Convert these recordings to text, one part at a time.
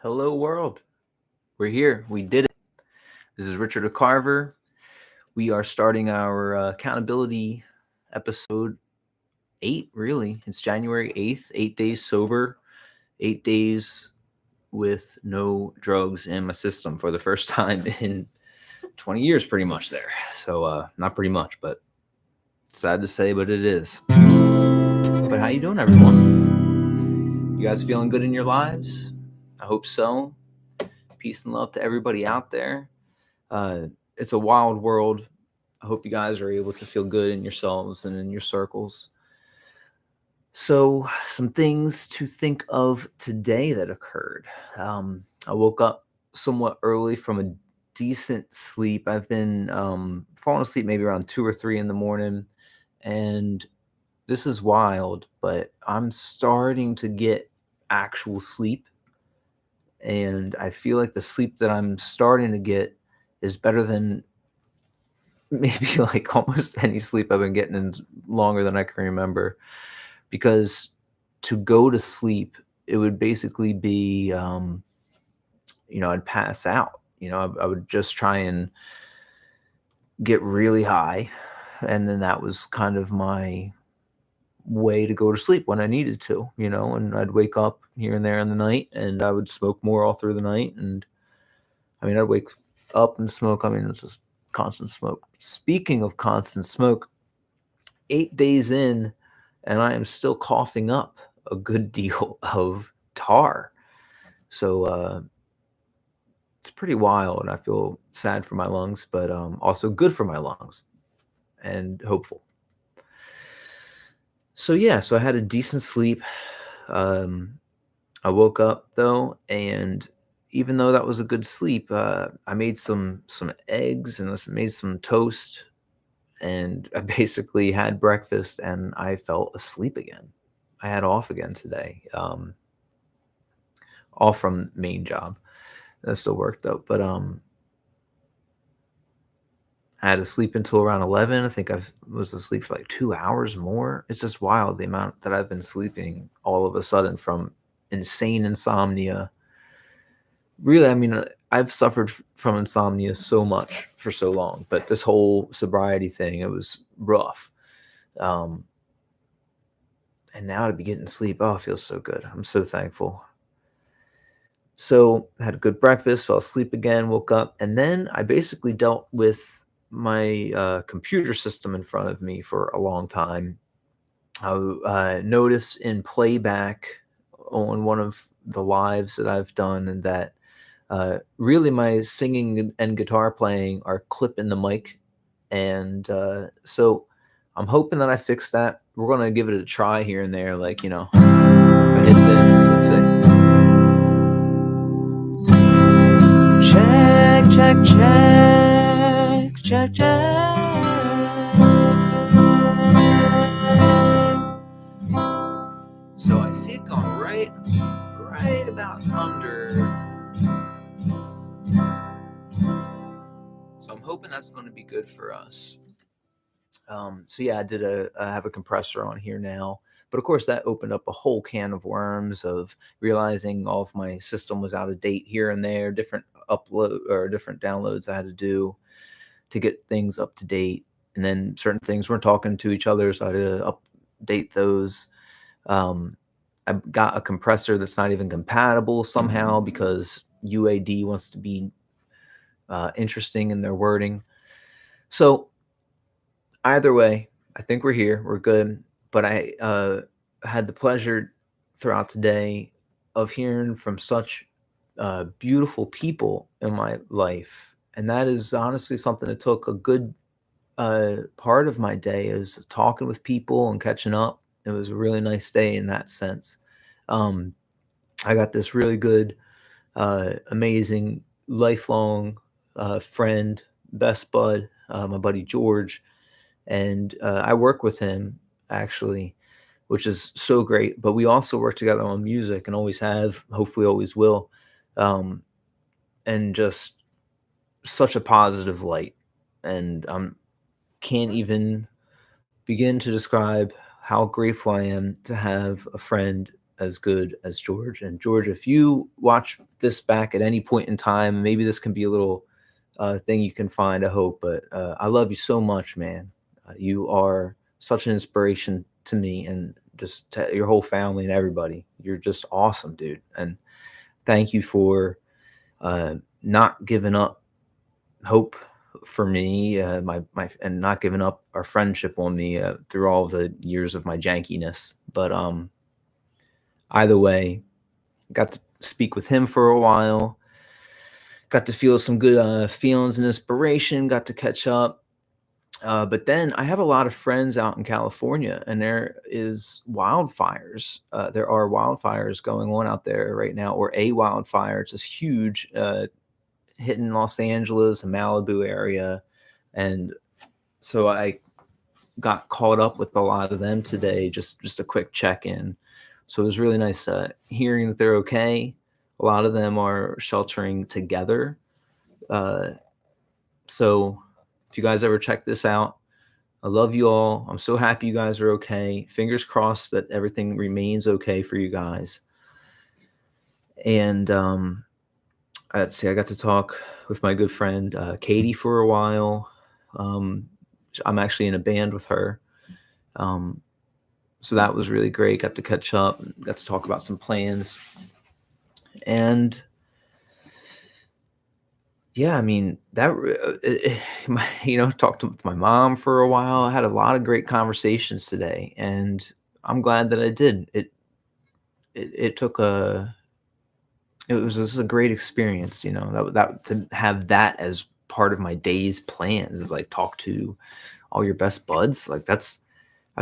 Hello, world. We're here. We did it. This is Richard Carver. We are starting our accountability episode 8, really. It's January 8th, 8 days sober, 8 days with no drugs in my system for the first time in 20 years, pretty much there. So, not pretty much, but sad to say, but it is. But how you doing, everyone? You guys feeling good in your lives? I hope so. Peace and love to everybody out there. It's a wild world. I hope you guys are able to feel good in yourselves and in your circles. So, some things to think of today that occurred. I woke up somewhat early from a decent sleep. I've been falling asleep maybe around 2 or 3 in the morning, and this is wild, but I'm starting to get actual sleep, and I feel like the sleep that I'm starting to get is better than maybe like almost any sleep I've been getting in longer than I can remember. Because to go to sleep, it would basically be, I'd pass out. I would just try and get really high. And then that was kind of my way to go to sleep when I needed to, and I'd wake up here and there in the night and I would smoke more all through the night. And I'd wake up and smoke. It's just constant smoke. Speaking of constant smoke, 8 days in, and I am still coughing up a good deal of tar. So it's pretty wild. And I feel sad for my lungs, but also good for my lungs and hopeful. So yeah, so I had a decent sleep. I woke up though, and even though that was a good sleep, I made some eggs and I made some toast, and I basically had breakfast and I fell asleep again. I had off again today, off from main job. That still worked out, but I had to sleep until around 11. I think I was asleep for like 2 hours more. It's just wild the amount that I've been sleeping all of a sudden from insane insomnia. Really, I've suffered from insomnia so much for so long, but this whole sobriety thing, it was rough. Um, and now to be getting sleep, oh, it feels so good. I'm so thankful. So I had a good breakfast, fell asleep again, woke up, and then I basically dealt with my computer system in front of me for a long time. I noticed in playback on one of the lives that I've done, and that really my singing and guitar playing are clipping the mic, and so I'm hoping that I fix that. We're gonna give it a try here and there, like if I hit this, let's see. Check, check, check, check. So I see it going right about under. So I'm hoping that's going to be good for us. So yeah, I have a compressor on here now, but of course that opened up a whole can of worms of realizing all of my system was out of date here and there, different upload or different downloads I had to do to get things up to date. And then certain things weren't talking to each other, so I had to update those. I got a compressor that's not even compatible somehow because UAD wants to be interesting in their wording. So either way, I think we're here. We're good. But I had the pleasure throughout the day of hearing from such beautiful people in my life. And that is honestly something that took a good part of my day, is talking with people and catching up. It was a really nice day in that sense. I got this really good, amazing, lifelong friend, best bud, my buddy George, and I work with him actually, which is so great. But we also work together on music and always have, hopefully always will, and just such a positive light. And can't even begin to describe how grateful I am to have a friend as good as George. And George, if you watch this back at any point in time, maybe this can be a little thing you can find, I hope. But I love you so much, man. You are such an inspiration to me and just to your whole family and everybody. You're just awesome, dude. And thank you for not giving up hope for me, my and not giving up our friendship on me through all the years of my jankiness. But either way, got to speak with him for a while. Got to feel some good feelings and inspiration. Got to catch up. But then I have a lot of friends out in California, and there is wildfires. There are wildfires going on out there right now, or a wildfire. It's this huge hitting Los Angeles and Malibu area. And so I got caught up with a lot of them today, just a quick check-in. So it was really nice hearing that they're okay. A lot of them are sheltering together. So if you guys ever check this out, I love you all. I'm so happy you guys are okay. Fingers crossed that everything remains okay for you guys. And let's see, I got to talk with my good friend Katie for a while. I'm actually in a band with her. So that was really great. Got to catch up, got to talk about some plans. And yeah, I mean, that, talked with my mom for a while. I had a lot of great conversations today, and I'm glad that I did. It was just a great experience, that to have that as part of my day's plans is like talk to all your best buds. Like that's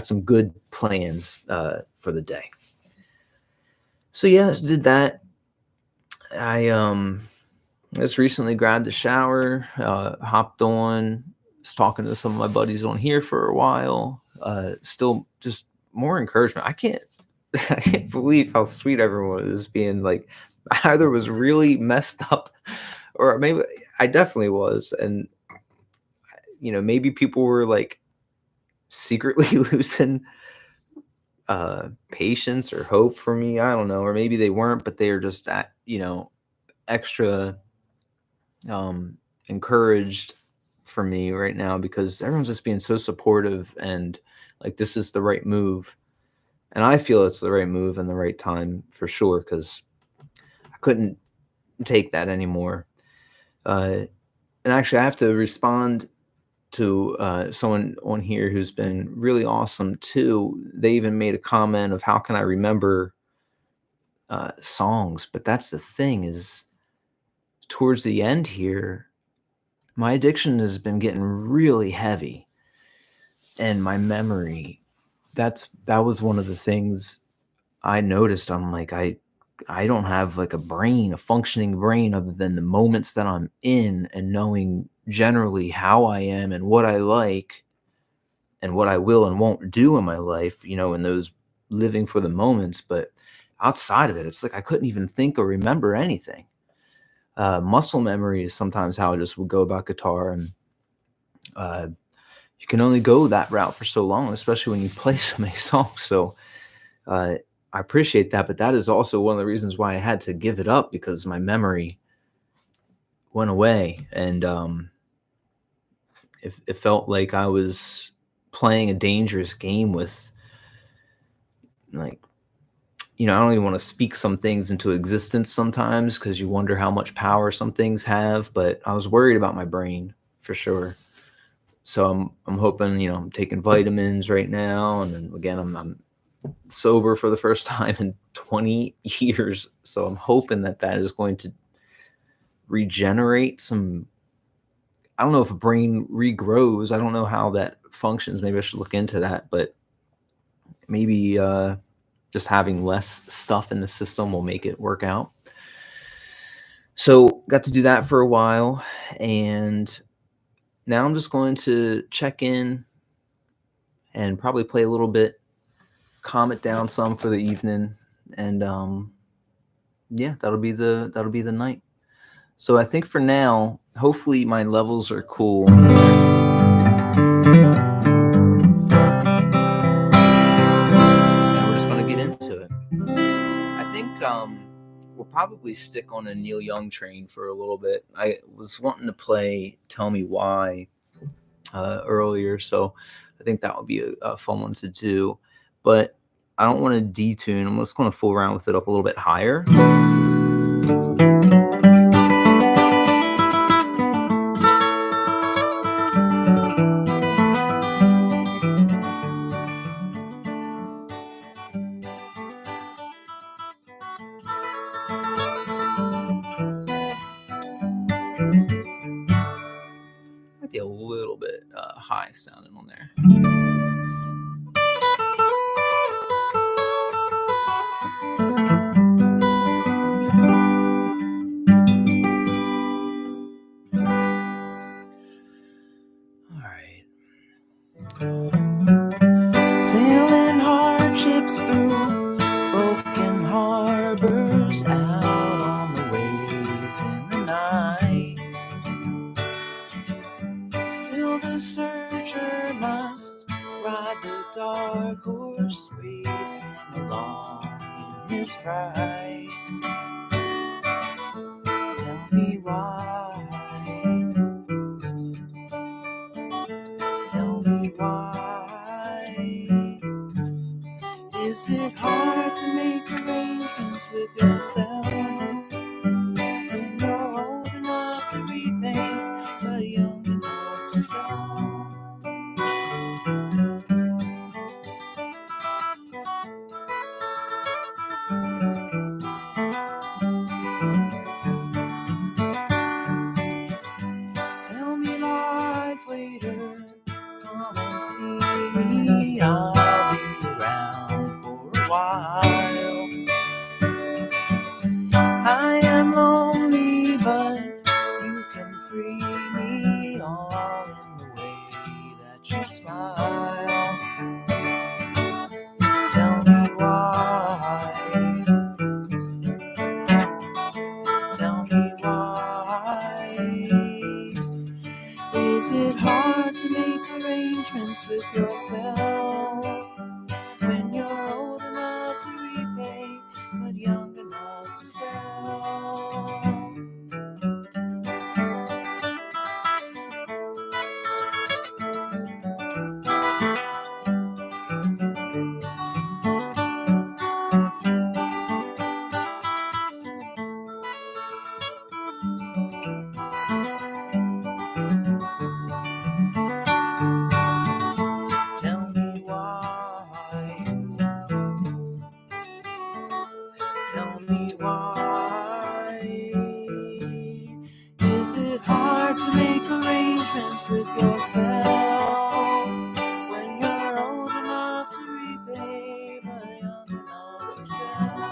some good plans for the day. So yeah, did that. I just recently grabbed a shower, hopped on, was talking to some of my buddies on here for a while. Still just more encouragement. I can't believe how sweet everyone is being like, I either was really messed up or maybe I definitely was. And, maybe people were like secretly losing patience or hope for me. I don't know. Or maybe they weren't, but they are just extra encouraged for me right now because everyone's just being so supportive and like this is the right move. And I feel it's the right move and the right time for sure because I couldn't take that anymore. And actually, I have to respond to someone on here who's been really awesome too. They even made a comment of how can I remember songs, but that's the thing is towards the end here, my addiction has been getting really heavy, and my memory. That was one of the things I noticed. I'm like I don't have like a functioning brain other than the moments that I'm in and knowing generally how I am and what I like and what I will and won't do in my life, in those living for the moments. But outside of it, it's like I couldn't even think or remember anything. Muscle memory is sometimes how I just would go about guitar. And you can only go that route for so long, especially when you play so many songs. So I appreciate that, but that is also one of the reasons why I had to give it up because my memory went away, and it felt like I was playing a dangerous game with, like, I don't even want to speak some things into existence sometimes because you wonder how much power some things have, but I was worried about my brain for sure. So I'm hoping, I'm taking vitamins right now, and then again I'm sober for the first time in 20 years. So I'm hoping that is going to regenerate some. I don't know if a brain regrows. I don't know how that functions. Maybe I should look into that, but maybe just having less stuff in the system will make it work out. So got to do that for a while, and now I'm just going to check in and probably play a little bit, calm it down some for the evening, and that'll be the night. So I think for now, hopefully my levels are cool. And we're just gonna get into it. we'll probably stick on a Neil Young train for a little bit. I was wanting to play Tell Me Why earlier, so I think that would be a fun one to do. But I don't want to detune. I'm just going to fool around with it up a little bit higher. Might be a little bit high sounding on there. Sailing hardships through broken harbors, out on the waves in the night. Still the searcher must ride the dark horse, racing along in his fright. Tell me why. Tell me why. Is it hard to make arrangements with yourself when you're old enough to repay but young enough to sell? Tell me lies later, come and see me, I'll be around for a while. I am lonely, but you can free me, all in the way that you smile. Tell me why. Tell me why. Is it hard to make arrangements with yourself when you're old enough to repay but young enough to sell? Tell me why. Tell me why. Is it hard to make arrangements with yourself when you're old enough to repay but young enough to sell?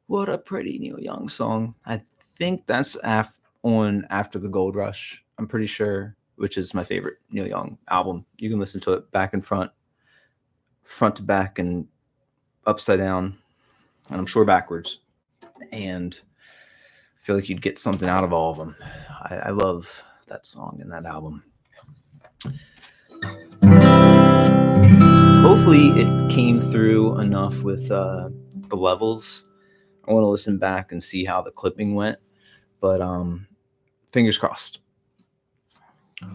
What a pretty Neil Young song. I think that's on After the Gold Rush, I'm pretty sure, which is my favorite Neil Young album. You can listen to it back and front to back, and upside down, and I'm sure backwards. And I feel like you'd get something out of all of them. I love that song and that album. Hopefully it came through enough with the levels. I want to listen back and see how the clipping went, but fingers crossed. You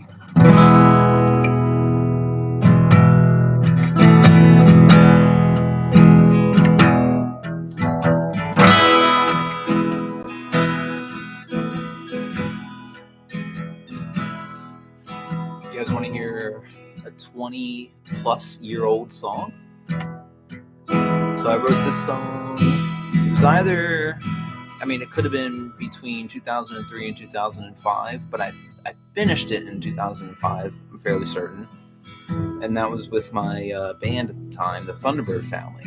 guys want to hear a 20-plus-year-old song? So I wrote this song. It was either, it could have been between 2003 and 2005, but I finished it in 2005, I'm fairly certain. And that was with my band at the time, the Thunderbird family.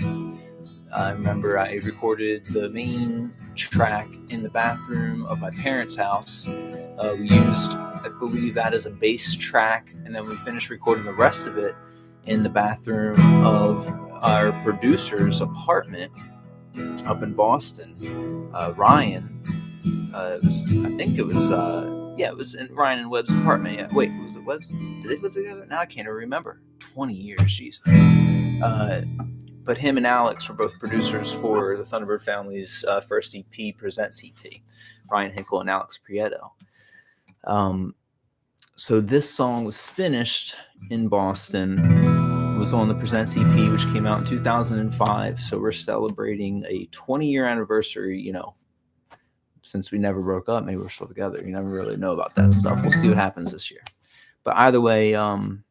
I remember I recorded the main track in the bathroom of my parents' house. We used, I believe, that as a bass track, and then we finished recording the rest of it in the bathroom of our producer's apartment up in Boston. Ryan, it was in Ryan and Webb's apartment. Yeah, wait, was it Webb's? Did they live together? Now I can't even remember. 20 years, jeez. But him and Alex were both producers for the Thunderbird family's first EP, Presents EP, Ryan Hinkle and Alex Prieto. So this song was finished in Boston. It was on the Presents EP, which came out in 2005. So we're celebrating a 20-year anniversary, since we never broke up. Maybe we're still together. You never really know about that stuff. We'll see what happens this year. But either way, I'm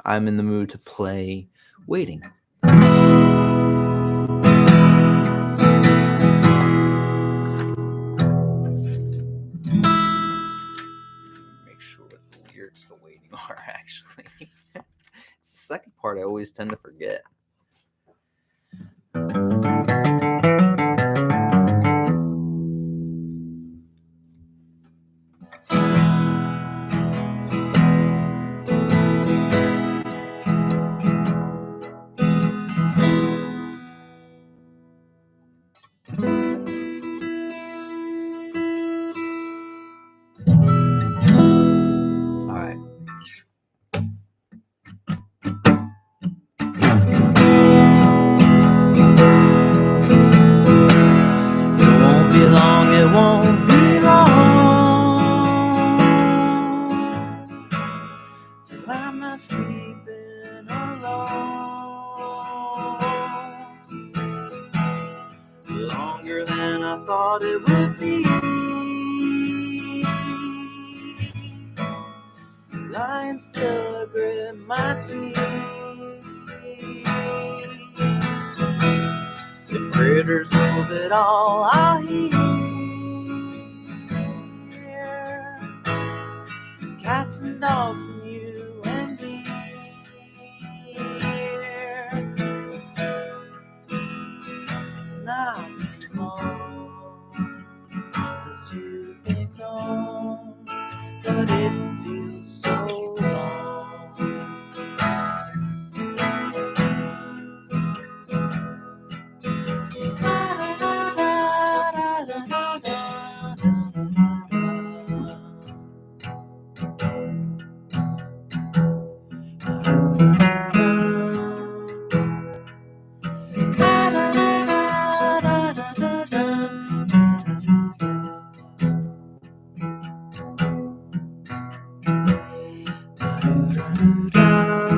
in the mood to play Waiting. Make sure what the lyrics to Waiting are, actually. It's the second part I always tend to forget. Sleeping alone longer than I thought it would be. Lying still, I grit my teeth. If critters move at all, I'll hear cats and dogs and you and me. It's not been long since you've been gone, but it feels so long.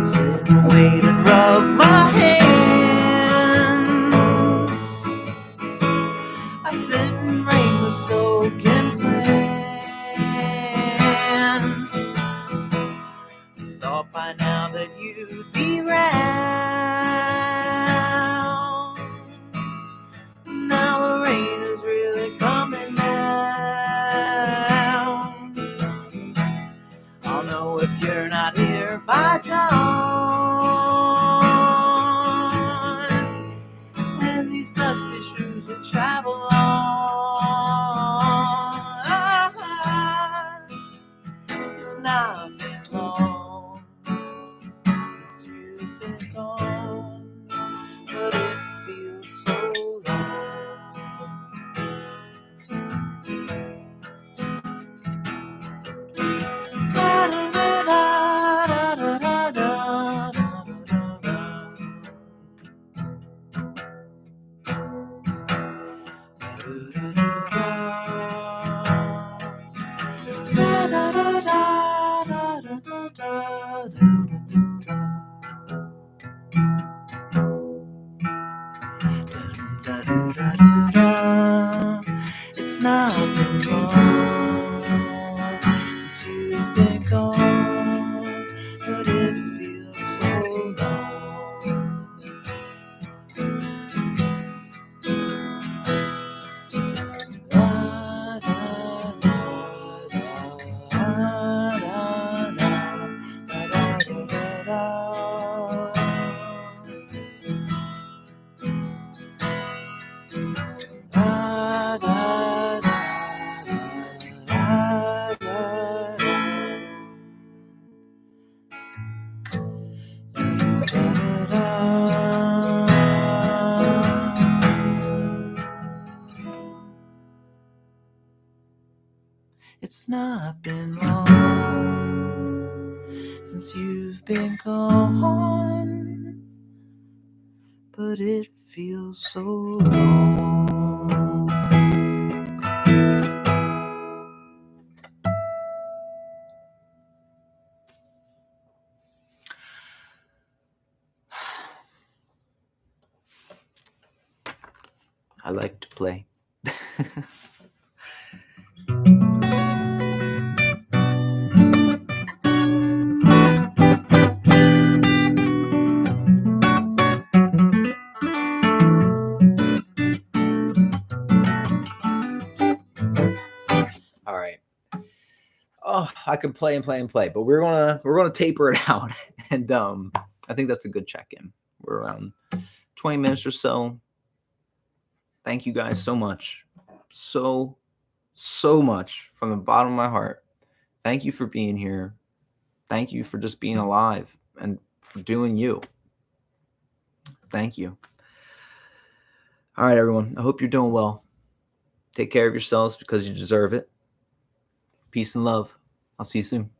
Sit and wait and rub my hands. I sit and rain with soaking plans. Thought by now that you'd be round. Now the rain is really coming down. I'll know if you're not here by dawn. And these dusty shoes will travel on. It's not been long since you've been gone, but it feels so It's not been long since you've been gone, but it feels so long. La, da, da, da, da, da, da, da, da, da. It's not been long since you've been gone, but it feels so long. I like to play. All right. Oh, I could play and play and play, but we're gonna taper it out, and I think that's a good check-in. We're around 20 minutes or so. Thank you guys so much, so much from the bottom of my heart. Thank you for being here. Thank you for just being alive and for doing you. Thank you. All right, everyone. I hope you're doing well. Take care of yourselves because you deserve it. Peace and love. I'll see you soon.